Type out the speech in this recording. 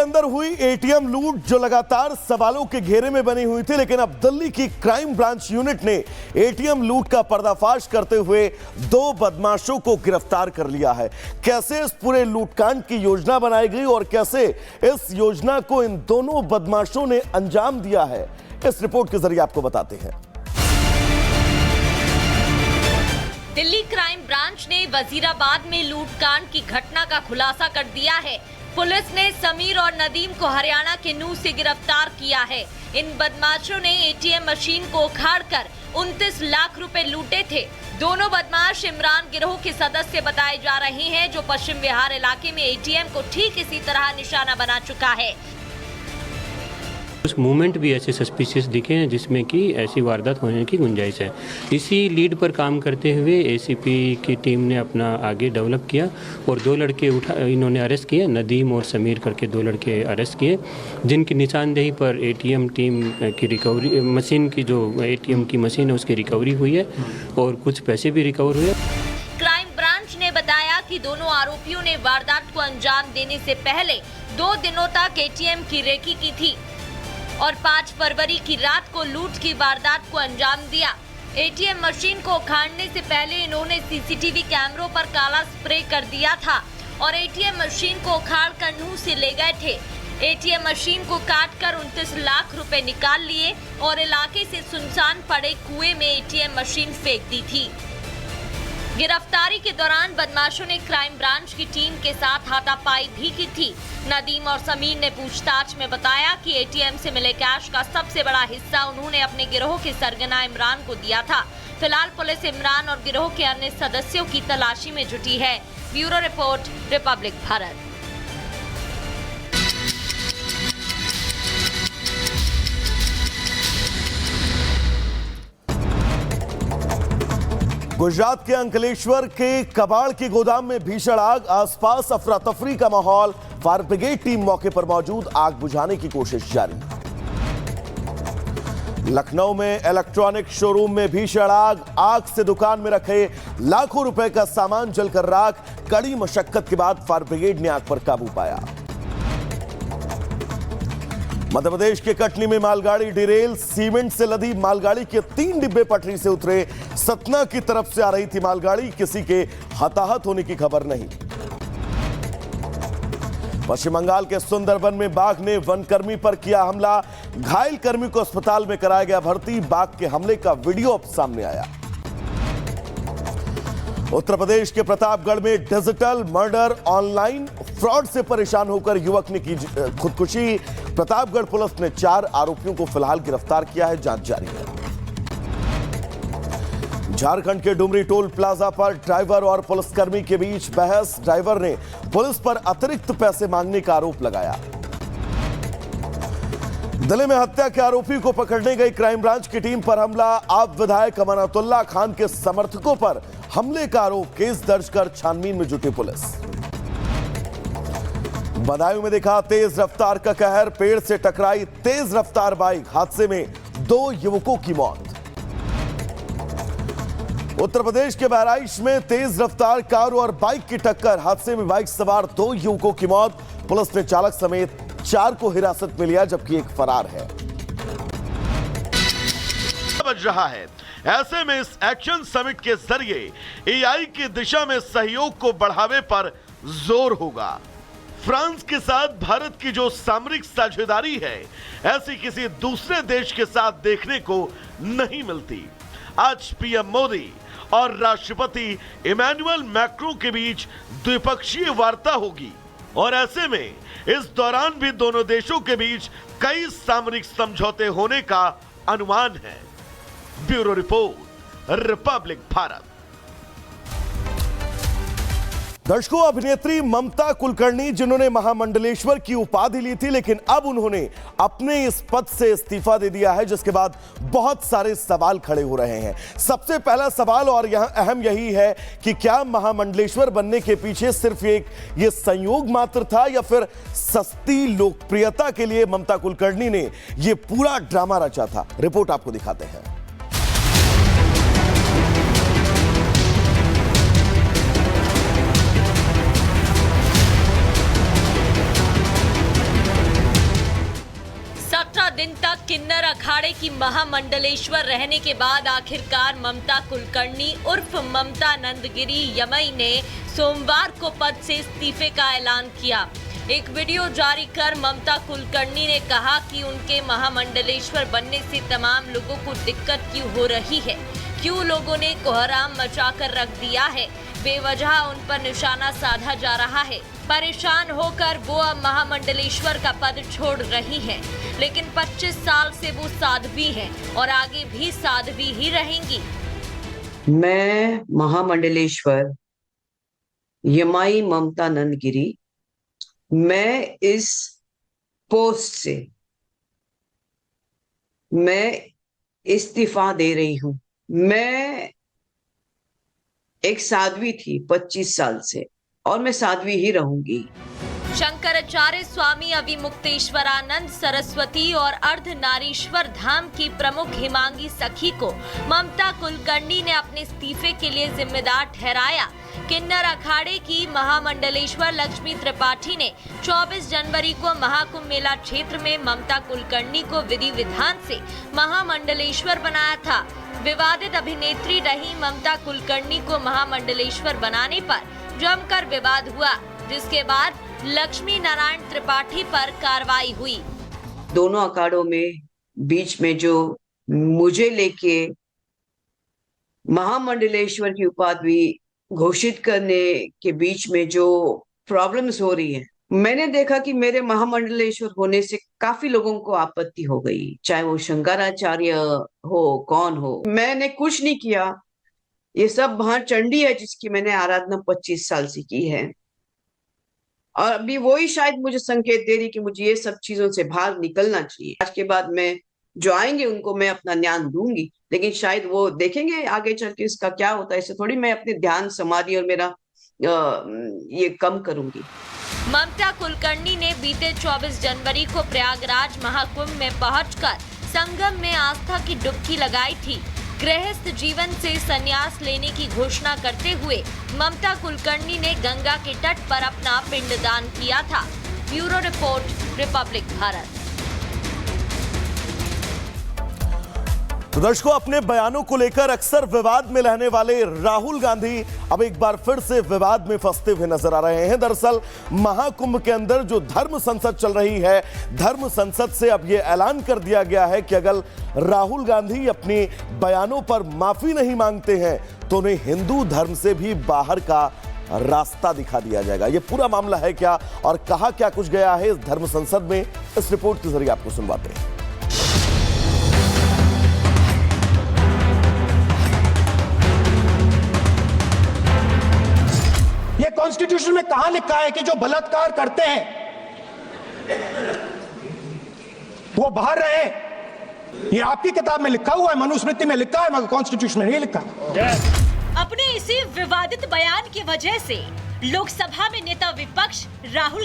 अंदर हुई एटीएम लूट जो लगातार सवालों के घेरे में बनी हुई थी, लेकिन अब दिल्ली की क्राइम ब्रांच यूनिट ने एटीएम लूट का पर्दाफाश करते हुए 2 बदमाशों को गिरफ्तार कर लिया है। कैसे इस पूरे लूटकांड की योजना बनाई गई और कैसे इस योजना को इन दोनों बदमाशों ने अंजाम दिया है, इस रिपोर्ट के जरिए आपको बताते हैं। दिल्ली क्राइम ब्रांच ने वजीराबाद में लूटकांड की घटना का खुलासा कर दिया है। पुलिस ने समीर और नदीम को हरियाणा के नूह से गिरफ्तार किया है। इन बदमाशों ने एटीएम मशीन को उखाड़कर 29 लाख रुपए लूटे थे। दोनों बदमाश इमरान गिरोह के सदस्य बताए जा रहे हैं, जो पश्चिम बिहार इलाके में एटीएम को ठीक इसी तरह निशाना बना चुका है। कुछ मूवमेंट भी ऐसे सस्पिशियस दिखे हैं जिसमें कि ऐसी वारदात होने की गुंजाइश है। इसी लीड पर काम करते हुए एसीपी की टीम ने अपना आगे डेवलप किया और 2 लड़के इन्होंने अरेस्ट किए, नदीम और समीर करके 2 लड़के अरेस्ट किए, जिनकी निशानदेही पर एटीएम टीम की रिकवरी मशीन की जो एटीएम की मशीन है उसकी रिकवरी हुई है और कुछ पैसे भी रिकवर हुए। क्राइम ब्रांच ने बताया कि दोनों आरोपियों ने वारदात को अंजाम देने से पहले 2 दिनों तक एटीएम की रेकी की थी और 5 फरवरी की रात को लूट की वारदात को अंजाम दिया। एटीएम मशीन को उखाड़ने से पहले इन्होंने सीसीटीवी कैमरों पर काला स्प्रे कर दिया था और एटीएम मशीन को उखाड़ कर नूह से ले गए थे। एटीएम मशीन को काटकर 29 लाख रुपए निकाल लिए और इलाके से सुनसान पड़े कुएं में एटीएम मशीन फेंक दी थी। गिरफ्तारी के दौरान बदमाशों ने क्राइम ब्रांच की टीम के साथ हाथापाई भी की थी। नदीम और समीर ने पूछताछ में बताया कि एटीएम से मिले कैश का सबसे बड़ा हिस्सा उन्होंने अपने गिरोह के सरगना इमरान को दिया था। फिलहाल पुलिस इमरान और गिरोह के अन्य सदस्यों की तलाशी में जुटी है। Bureau report, Republic Bharat. Gujarat के अंकलेश्वर के कबाड़ के गोदाम में भीषण आग, आसपास अफरा तफरी का माहौल। फायर ब्रिगेड टीम मौके पर मौजूद, आग बुझाने की कोशिश जारी। लखनऊ में इलेक्ट्रॉनिक शोरूम में भीषण आग से दुकान में रखे लाखों रुपए का सामान जलकर राख। कड़ी मशक्कत के बाद फायर ब्रिगेड ने आग पर काबू पाया। मध्य प्रदेश के कटनी में मालगाड़ी डिरेल, सीमेंट से लदी मालगाड़ी के 3 डिब्बे पटरी से उतरे। सतना की तरफ से आ रही थी मालगाड़ी, किसी के हताहत होने की खबर नहीं। पश्चिम बंगाल के सुंदरबन में बाघ ने वनकर्मी पर किया हमला, घायल कर्मी को अस्पताल में कराया गया भर्ती। बाघ के हमले का वीडियो अब सामने आया। उत्तर प्रदेश के प्रतापगढ़ में डिजिटल मर्डर, ऑनलाइन फ्रॉड से परेशान होकर युवक ने की खुदकुशी। प्रतापगढ़ पुलिस ने 4 आरोपियों को फिलहाल गिरफ्तार किया है, जांच जारी है। झारखंड के डुमरी टोल प्लाजा पर ड्राइवर और पुलिसकर्मी के बीच बहस, ड्राइवर ने पुलिस पर अतिरिक्त पैसे मांगने का आरोप लगाया। दिल्ली में हत्या के आरोपी को पकड़ने गई क्राइम ब्रांच की टीम पर हमला। आप विधायक अमानतुल्लाह खान के समर्थकों पर हमले का आरोप, केस दर्ज कर छानबीन में जुटी पुलिस। बदायूं में दिखा तेज रफ्तार का कहर, पेड़ से टकराई तेज रफ्तार बाइक, हादसे में 2 युवकों की मौत। उत्तर प्रदेश के बहराइच में तेज रफ्तार कार और बाइक की टक्कर, हादसे में बाइक सवार 2 युवकों की मौत। पुलिस ने चालक समेत 4 को हिरासत में लिया, जबकि एक फरार है। बज रहा है, ऐसे में इस एक्शन समिट के जरिए एआई की दिशा में सहयोग को बढ़ावे पर जोर होगा। फ्रांस के साथ भारत की जो सामरिक साझेदारी है, ऐसी किसी दूसरे देश के साथ देखने को नहीं मिलती। आज पीएम मोदी और राष्ट्रपति इमैनुअल मैक्रों के बीच द्विपक्षीय वार्ता होगी और ऐसे में इस दौरान भी दोनों देशों के बीच कई सामरिक समझौते होने का अनुमान है। Bureau report, Republic Bharat. दर्शकों, अभिनेत्री ममता कुलकर्णी, जिन्होंने महामंडलेश्वर की उपाधि ली थी, लेकिन अब उन्होंने अपने इस पद से इस्तीफा दे दिया है, जिसके बाद बहुत सारे सवाल खड़े हो रहे हैं। सबसे पहला सवाल और यहां अहम यही है कि क्या महामंडलेश्वर बनने के पीछे सिर्फ ये संयोग मात्र था या फिर सस्ती लोकप्रियता के लिए ममता कुलकर्णी ने यह पूरा ड्रामा रचा था। रिपोर्ट आपको दिखाते हैं। दिन तक किन्नर अखाड़े की महामंडलेश्वर रहने के बाद आखिरकार ममता कुलकर्णी उर्फ ममता नंदगिरी यमई ने सोमवार को पद से इस्तीफे का ऐलान किया। एक वीडियो जारी कर ममता कुलकर्णी ने कहा कि उनके महामंडलेश्वर बनने से तमाम लोगों को दिक्कत क्यों हो रही है, क्यों लोगों ने कोहराम मचाकर रख दिया है, बेवजह उन पर निशाना साधा जा रहा है। परेशान होकर वो अब महामंडलेश्वर का पद छोड़ रही है, लेकिन 25 साल से वो साध्वी हैं और आगे भी साध्वी ही रहेंगी। मैं महामंडलेश्वर यमाई ममता नंदगिरी, मैं इस पोस्ट से मैं इस्तीफा दे रही हूं। मैं एक साध्वी थी 25 साल से और मैं साध्वी ही रहूंगी। शंकराचार्य स्वामी अविमुक्तेश्वरानंद सरस्वती और अर्धनारीश्वर धाम की प्रमुख हिमांगी सखी को ममता कुलकर्णी ने अपने इस्तीफे के लिए जिम्मेदार ठहराया। किन्नर अखाड़े की महामंडलेश्वर लक्ष्मी त्रिपाठी ने 24 जनवरी को महाकुंभ मेला क्षेत्र में ममता कुलकर्णी को विधि विधान से महामंडलेश्वर बनाया था। विवादित अभिनेत्री रही ममता कुलकर्णी को महामंडलेश्वर बनाने पर जमकर विवाद हुआ, जिसके बाद लक्ष्मी नारायण त्रिपाठी पर कार्रवाई हुई। दोनों अखाड़ों में बीच में जो मुझे लेके महामंडलेश्वर की उपाधि घोषित करने के बीच में जो प्रॉब्लम्स हो रही है, मैंने देखा कि मेरे महामंडलेश्वर होने से काफी लोगों को आपत्ति हो गई, चाहे वो शंकराचार्य हो, कौन हो। मैंने कुछ नहीं किया, ये सब वहां चंडी है जिसकी मैंने आराधना 25 साल से की है और अभी वही शायद मुझे संकेत दे रही कि मुझे ये सब चीजों से बाहर निकलना चाहिए। आज के बाद मैं जो आएंगे उनको मैं अपना ध्यान दूंगी, लेकिन शायद वो देखेंगे आगे चल के इसका क्या होता है। इससे थोड़ी मैं अपने ध्यान समाधि और मेरा ये कम करूंगी। ममता कुलकर्णी ने बीते 24 जनवरी को प्रयागराज महाकुंभ में पहुंचकर संगम में आस्था की डुबकी लगाई थी। गृहस्थ जीवन से संन्यास लेने की घोषणा करते हुए ममता कुलकर्णी ने गंगा के तट पर अपना पिंडदान किया था। Bureau report, Republic Bharat. तो दर्शकों, अपने बयानों को लेकर अक्सर विवाद में रहने वाले राहुल गांधी अब एक बार फिर से विवाद में फंसते हुए नजर आ रहे हैं। दरअसल महाकुंभ के अंदर जो धर्म संसद चल रही है, धर्म संसद से अब यह ऐलान कर दिया गया है कि अगर राहुल गांधी अपने बयानों पर माफी नहीं मांगते हैं तो उन्हें हिंदू धर्म से भी बाहर का रास्ता दिखा दिया जाएगा। यह पूरा मामला है क्या और कहा क्या कुछ गया है इस धर्म संसद में, इस रिपोर्ट के जरिए आपको सुनवाते हैं। ये कॉन्स्टिट्यूशन में कहां लिखा है कि जो बलात्कार करते हैं वो बाहर रहे? ये आपकी किताब में लिखा हुआ है, मनुस्मृति में लिखा है, मगर कॉन्स्टिट्यूशन में नहीं लिखा। अपने इसी विवादित बयान की वजह से लोकसभा में नेता विपक्ष राहुल